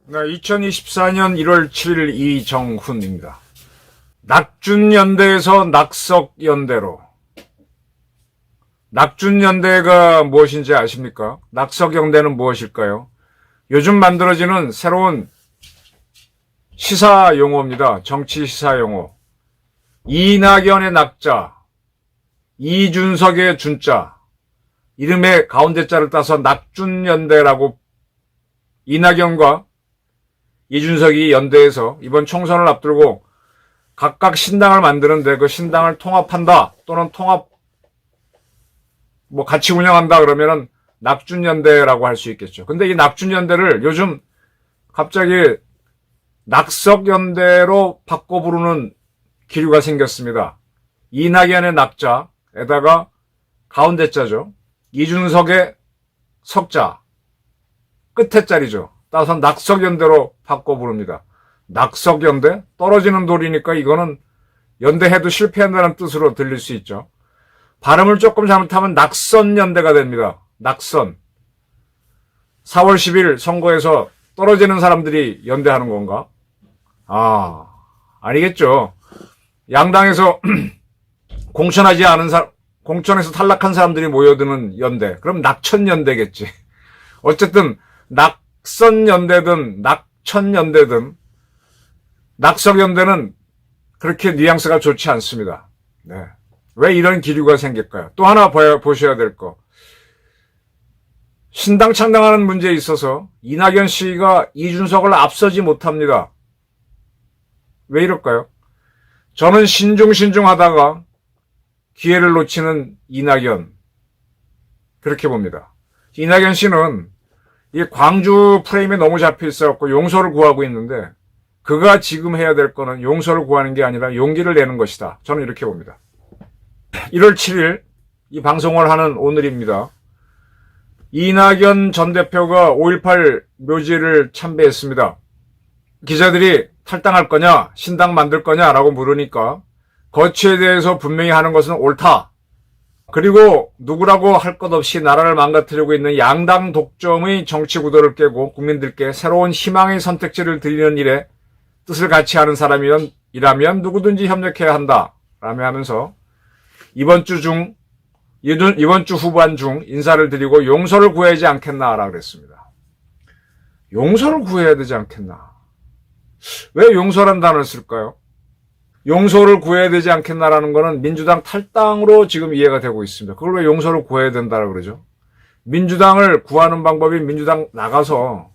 네, 2024년 1월 7일 이정훈입니다. 낙준연대에서 낙석연대로. 낙준연대가 무엇인지 아십니까? 낙석연대는 무엇일까요? 요즘 만들어지는 새로운 시사 용어입니다. 정치 시사 용어. 이낙연의 낙자, 이준석의 준자, 이름의 가운데 자를 따서 낙준연대라고. 이낙연과 이준석이 연대해서 이번 총선을 앞두고 각각 신당을 만드는데 그 신당을 통합한다 또는 같이 운영한다 그러면은 낙준연대라고 할 수 있겠죠. 근데 이 낙준연대를 요즘 갑자기 낙석연대로 바꿔 부르는 기류가 생겼습니다. 이낙연의 낙자에다가 가운데 자죠. 이준석의 석자, 끝에 자리죠. 따라서 낙석연대로 바꿔 부릅니다. 낙석연대? 떨어지는 돌이니까 이거는 연대해도 실패한다는 뜻으로 들릴 수 있죠. 발음을 조금 잘못하면 낙선연대가 됩니다. 낙선. 4월 10일 선거에서 떨어지는 사람들이 연대하는 건가? 아니겠죠. 양당에서 공천하지 않은 공천에서 탈락한 사람들이 모여드는 연대. 그럼 낙천연대겠지. 어쨌든 낙선연대든 낙천연대든 낙석연대는 그렇게 뉘앙스가 좋지 않습니다. 네. 왜 이런 기류가 생길까요? 또 하나 보셔야 될 거. 신당 창당하는 문제에 있어서 이낙연 씨가 이준석을 앞서지 못합니다. 왜 이럴까요? 저는 신중하다가 기회를 놓치는 이낙연, 그렇게 봅니다. 이낙연 씨는 이 광주 프레임에 너무 잡혀 있어갖고 용서를 구하고 있는데 그가 지금 해야 될 거는 용서를 구하는 게 아니라 용기를 내는 것이다. 저는 이렇게 봅니다. 1월 7일 이 방송을 하는 오늘입니다. 이낙연 전 대표가 5.18 묘지를 참배했습니다. 기자들이 탈당할 거냐, 신당 만들 거냐라고 물으니까 거취에 대해서 분명히 하는 것은 옳다. 그리고 누구라고 할 것 없이 나라를 망가뜨리고 있는 양당 독점의 정치 구도를 깨고 국민들께 새로운 희망의 선택지를 드리는 일에 뜻을 같이 하는 사람이라면 누구든지 협력해야 한다. 라며 하면서 이번 주 후반 중 인사를 드리고 용서를 구해야 하지 않겠나라 그랬습니다. 용서를 구해야 되지 않겠나. 왜 용서란 단어를 쓸까요? 용서를 구해야 되지 않겠나라는 거는 민주당 탈당으로 지금 이해가 되고 있습니다. 그걸 왜 용서를 구해야 된다라고 그러죠? 민주당을 구하는 방법이 민주당 나가서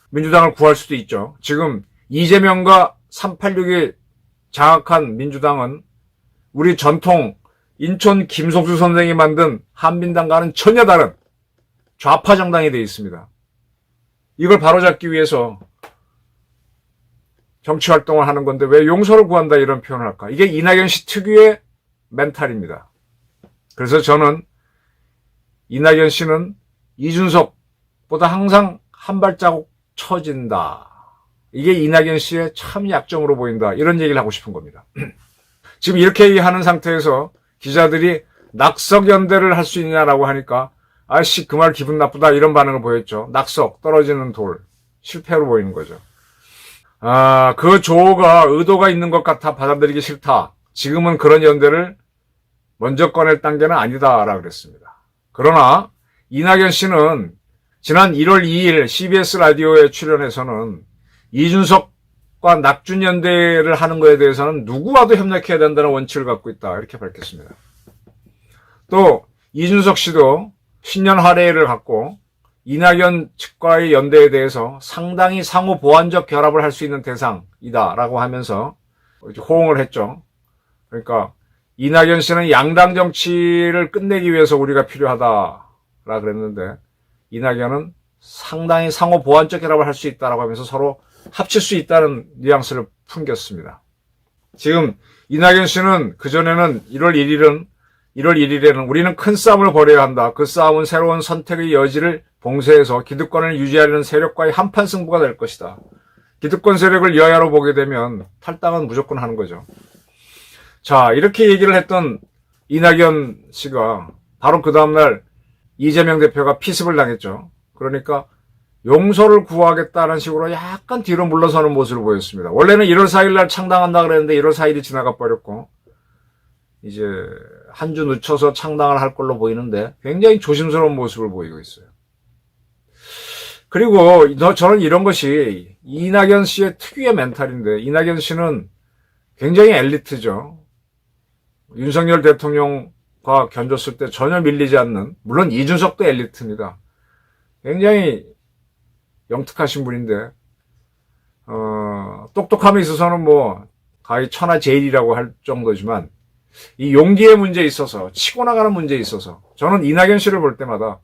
민주당을 구할 수도 있죠. 지금 이재명과 386이 장악한 민주당은 우리 전통 인천 김석수 선생이 만든 한민당과는 전혀 다른 좌파 정당이 되어 있습니다. 이걸 바로잡기 위해서 정치활동을 하는 건데 왜 용서를 구한다 이런 표현을 할까? 이게 이낙연 씨 특유의 멘탈입니다. 그래서 저는 이낙연 씨는 이준석보다 항상 한 발자국 처진다. 이게 이낙연 씨의 참 약점으로 보인다. 이런 얘기를 하고 싶은 겁니다. 지금 이렇게 얘기하는 상태에서 기자들이 낙석연대를 할 수 있냐라고 하니까 아씨 그 말 기분 나쁘다 이런 반응을 보였죠. 낙석, 떨어지는 돌, 실패로 보이는 거죠. 그 조어가 의도가 있는 것 같아 받아들이기 싫다. 지금은 그런 연대를 먼저 꺼낼 단계는 아니다라고 그랬습니다. 그러나 이낙연 씨는 지난 1월 2일 CBS 라디오에 출연해서는 이준석과 낙준연대를 하는 것에 대해서는 누구와도 협력해야 된다는 원칙을 갖고 있다. 이렇게 밝혔습니다. 또 이준석 씨도 신년 할애를 갖고 이낙연 측과의 연대에 대해서 상당히 상호 보완적 결합을 할 수 있는 대상이다라고 하면서 호응을 했죠. 그러니까 이낙연 씨는 양당 정치를 끝내기 위해서 우리가 필요하다라 그랬는데 이낙연은 상당히 상호 보완적 결합을 할 수 있다라고 하면서 서로 합칠 수 있다는 뉘앙스를 풍겼습니다. 지금 이낙연 씨는 그전에는 1월 1일에는 우리는 큰 싸움을 벌여야 한다. 그 싸움은 새로운 선택의 여지를 봉쇄해서 기득권을 유지하려는 세력과의 한판 승부가 될 것이다. 기득권 세력을 여야로 보게 되면 탈당은 무조건 하는 거죠. 자, 이렇게 얘기를 했던 이낙연 씨가 바로 그 다음날 이재명 대표가 피습을 당했죠. 그러니까 용서를 구하겠다는 식으로 약간 뒤로 물러서는 모습을 보였습니다. 원래는 1월 4일 날 창당한다 그랬는데 1월 4일이 지나가 버렸고 이제 한 주 늦춰서 창당을 할 걸로 보이는데 굉장히 조심스러운 모습을 보이고 있어요. 그리고 저는 이런 것이 이낙연 씨의 특유의 멘탈인데, 이낙연 씨는 굉장히 엘리트죠. 윤석열 대통령과 견줬을 때 전혀 밀리지 않는, 물론 이준석도 엘리트입니다. 굉장히 영특하신 분인데 똑똑함에 있어서는 뭐 가히 천하제일이라고 할 정도지만 이 용기의 문제에 있어서, 치고 나가는 문제에 있어서 저는 이낙연 씨를 볼 때마다,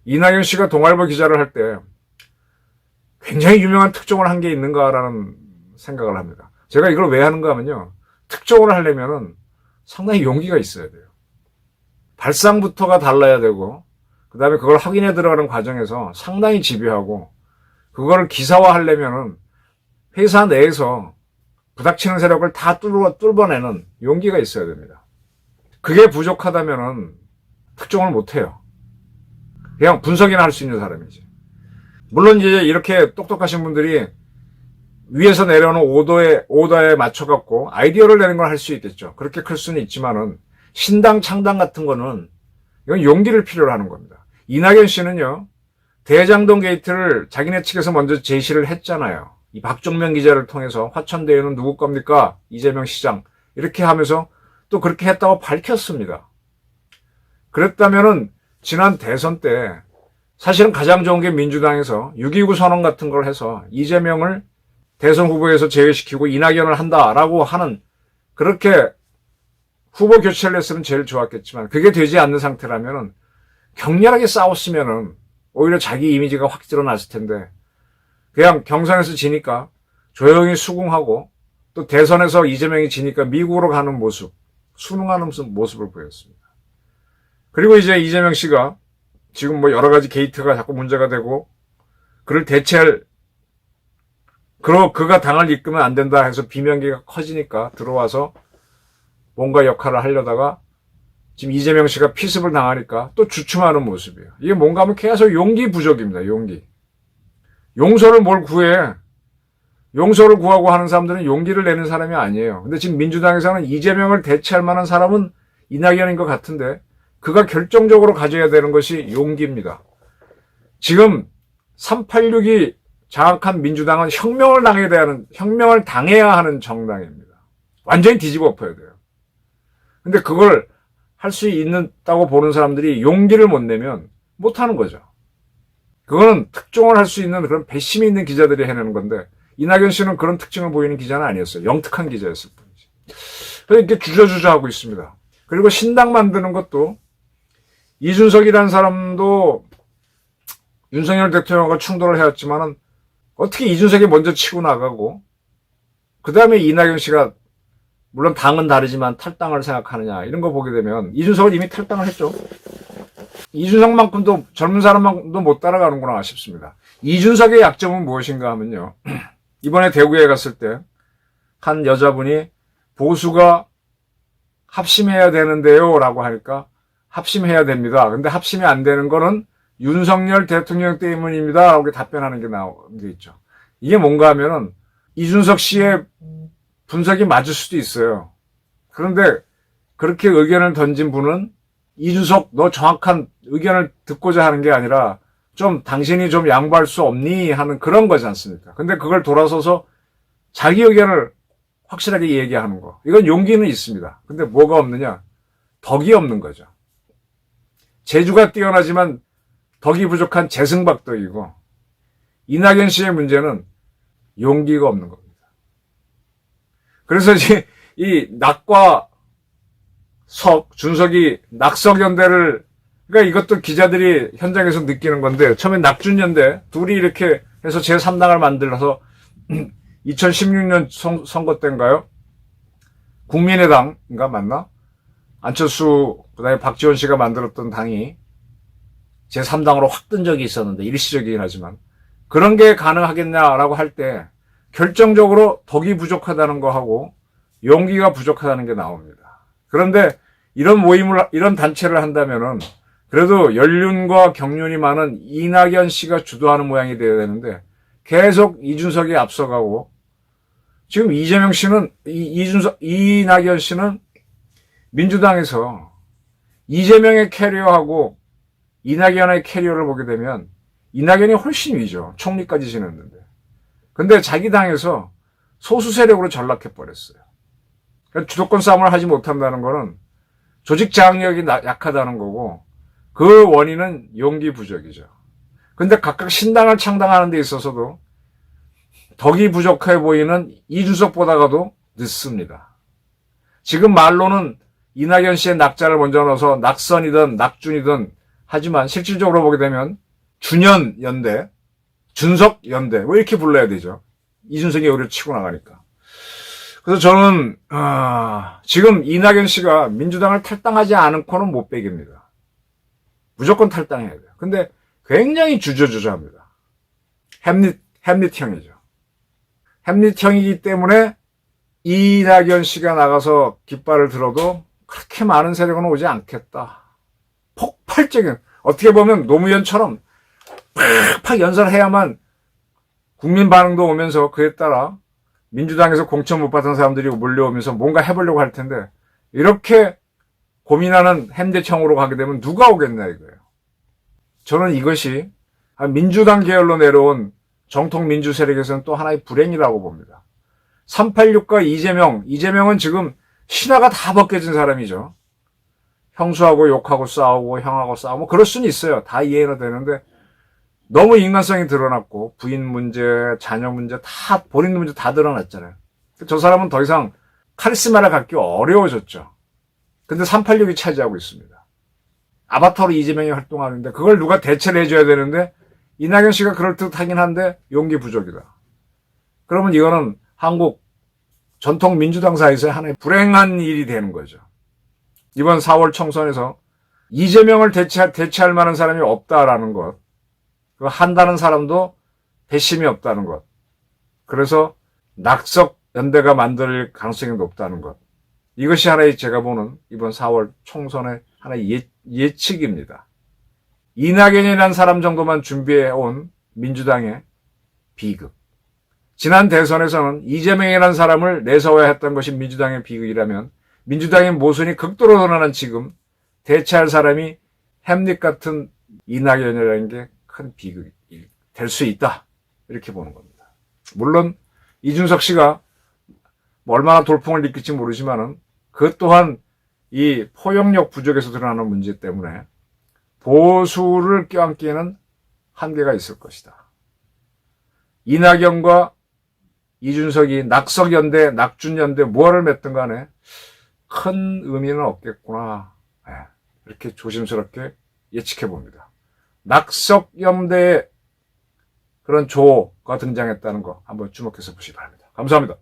이낙연 씨가 동아일보 기자를 할 때 굉장히 유명한 특종을 한 게 있는가라는 생각을 합니다. 제가 이걸 왜 하는가 하면요, 특종을 하려면은 상당히 용기가 있어야 돼요. 발상부터가 달라야 되고, 그 다음에 그걸 확인해 들어가는 과정에서 상당히 집요하고, 그거를 기사화하려면은 회사 내에서 부닥치는 세력을 다 뚫어내는 용기가 있어야 됩니다. 그게 부족하다면은 특종을 못해요. 그냥 분석이나 할 수 있는 사람이지. 물론 이제 이렇게 똑똑하신 분들이 위에서 내려오는 오더에 맞춰갖고 아이디어를 내는 걸 할 수 있겠죠. 그렇게 클 수는 있지만은 신당 창당 같은 거는 이건 용기를 필요로 하는 겁니다. 이낙연 씨는요, 대장동 게이트를 자기네 측에서 먼저 제시를 했잖아요. 이 박종명 기자를 통해서 화천대유는 누구 겁니까? 이재명 시장. 이렇게 하면서 또 그렇게 했다고 밝혔습니다. 그랬다면은 지난 대선 때 사실은 가장 좋은 게 민주당에서 6.29 선언 같은 걸 해서 이재명을 대선 후보에서 제외시키고 이낙연을 한다라고 하는, 그렇게 후보 교체를 했으면 제일 좋았겠지만 그게 되지 않는 상태라면은 격렬하게 싸웠으면은 오히려 자기 이미지가 확 드러났을 텐데, 그냥 경선에서 지니까 조용히 수긍하고 또 대선에서 이재명이 지니까 미국으로 가는 모습, 순응하는 모습을 보였습니다. 그리고 이제 이재명 씨가 지금 뭐 여러 가지 게이트가 자꾸 문제가 되고 그를 대체할, 그가 당을 이끌면 안 된다 해서 비명기가 커지니까 들어와서 뭔가 역할을 하려다가 지금 이재명 씨가 피습을 당하니까 또 주춤하는 모습이에요. 이게 뭔가 하면 계속 용기 부족입니다. 용기. 용서를 뭘 구해. 용서를 구하고 하는 사람들은 용기를 내는 사람이 아니에요. 근데 지금 민주당에서는 이재명을 대체할 만한 사람은 이낙연인 것 같은데, 그가 결정적으로 가져야 되는 것이 용기입니다. 지금 386이 장악한 민주당은 혁명을 당해야 하는 정당입니다. 완전히 뒤집어 엎어야 돼요. 근데 그걸 할 수 있다고 보는 사람들이 용기를 못 내면 못 하는 거죠. 그거는 특종을 할 수 있는 그런 배심이 있는 기자들이 해내는 건데, 이낙연 씨는 그런 특징을 보이는 기자는 아니었어요. 영특한 기자였을 뿐이지. 그래서 이렇게 주저주저 하고 있습니다. 그리고 신당 만드는 것도, 이준석이라는 사람도 윤석열 대통령과 충돌을 해왔지만은 어떻게 이준석이 먼저 치고 나가고 그 다음에 이낙연 씨가, 물론 당은 다르지만 탈당을 생각하느냐, 이런 거 보게 되면 이준석은 이미 탈당을 했죠. 이준석만큼도, 젊은 사람만큼도 못 따라가는구나 싶습니다. 이준석의 약점은 무엇인가 하면요, 이번에 대구에 갔을 때 한 여자분이 보수가 합심해야 되는데요 라고 하니까 합심해야 됩니다. 근데 합심이 안 되는 거는 윤석열 대통령 때문입니다 라고 답변하는 게 나온 게 있죠. 이게 뭔가 하면은 이준석 씨의 분석이 맞을 수도 있어요. 그런데 그렇게 의견을 던진 분은 이준석, 너 정확한 의견을 듣고자 하는 게 아니라 좀 당신이 좀 양보할 수 없니 하는 그런 거지 않습니까? 근데 그걸 돌아서서 자기 의견을 확실하게 얘기하는 거, 이건 용기는 있습니다. 근데 뭐가 없느냐? 덕이 없는 거죠. 재주가 뛰어나지만 덕이 부족한 재승박덕이고, 이낙연 씨의 문제는 용기가 없는 겁니다. 그래서 이제 이 낙과 석, 준석이 낙석연대를, 그러니까 이것도 기자들이 현장에서 느끼는 건데, 처음에 낙준연대 둘이 이렇게 해서 제3당을 만들어서 2016년 선거 때인가요? 국민의당인가 맞나? 안철수, 그 다음에 박지원 씨가 만들었던 당이 제3당으로 확 뜬 적이 있었는데, 일시적이긴 하지만 그런 게 가능하겠냐라고 할 때 결정적으로 덕이 부족하다는 거 하고 용기가 부족하다는 게 나옵니다. 그런데 이런 단체를 한다면은 그래도 연륜과 경륜이 많은 이낙연 씨가 주도하는 모양이 되어야 되는데 계속 이준석이 앞서가고 지금 이낙연 씨는 민주당에서 이재명의 캐리어하고 이낙연의 캐리어를 보게 되면 이낙연이 훨씬 위죠. 총리까지 지냈는데. 근데 자기 당에서 소수 세력으로 전락해버렸어요. 그러니까 주도권 싸움을 하지 못한다는 거는 조직 장악력이 약하다는 거고 그 원인은 용기 부족이죠. 근데 각각 신당을 창당하는 데 있어서도 덕이 부족해 보이는 이준석보다가도 늦습니다. 지금 말로는 이낙연 씨의 낙자를 먼저 넣어서 낙선이든 낙준이든 하지만 실질적으로 보게 되면 준연 연대, 준석 연대 뭐 이렇게 불러야 되죠. 이준석이 오히려 치고 나가니까. 그래서 저는 지금 이낙연 씨가 민주당을 탈당하지 않고는 못 빼깁니다. 무조건 탈당해야 돼요. 근데 굉장히 주저주저합니다. 햄릿형이죠. 햄릿형이기 때문에 이낙연 씨가 나가서 깃발을 들어도 그렇게 많은 세력은 오지 않겠다. 폭발적인, 어떻게 보면 노무현처럼 팍팍 연설해야만 국민 반응도 오면서 그에 따라 민주당에서 공천 못 받은 사람들이 몰려오면서 뭔가 해보려고 할 텐데 이렇게 고민하는 햄릿형으로 가게 되면 누가 오겠나 이거예요. 저는 이것이 민주당 계열로 내려온 정통 민주 세력에서는 또 하나의 불행이라고 봅니다. 386과 이재명은 지금 신화가 다 벗겨진 사람이죠. 형수하고 욕하고 싸우고 형하고 싸우고 그럴 수는 있어요. 다 이해가 되는데 너무 인간성이 드러났고 부인 문제, 자녀 문제 다 본인 문제 다 드러났잖아요. 저 사람은 더 이상 카리스마를 갖기 어려워졌죠. 근데 386이 차지하고 있습니다. 아바타로 이재명이 활동하는데 그걸 누가 대체를 해줘야 되는데 이낙연 씨가 그럴듯하긴 한데 용기 부족이다. 그러면 이거는 한국 전통 민주당사에서의 하나의 불행한 일이 되는 거죠. 이번 4월 총선에서 이재명을 대체할 만한 사람이 없다라는 것, 그 한다는 사람도 배심이 없다는 것, 그래서 낙석 연대가 만들 가능성이 높다는 것, 이것이 하나의 제가 보는 이번 4월 총선의 하나의 예측입니다. 이낙연이라는 사람 정도만 준비해온 민주당의 비극. 지난 대선에서는 이재명이라는 사람을 내세워야 했던 것이 민주당의 비극이라면 민주당의 모순이 극도로 드러난 지금 대체할 사람이 햄릿 같은 이낙연이라는 게 큰 비극이 될 수 있다. 이렇게 보는 겁니다. 물론 이준석 씨가 얼마나 돌풍을 일으킬지 모르지만은 그 또한 이 포용력 부족에서 드러나는 문제 때문에 보수를 껴안기에는 한계가 있을 것이다. 이낙연과 이준석이 낙석연대, 낙준연대 무엇을 맺든 간에 큰 의미는 없겠구나. 이렇게 조심스럽게 예측해 봅니다. 낙석연대에 그런 조가 등장했다는 거 한번 주목해서 보시기 바랍니다. 감사합니다.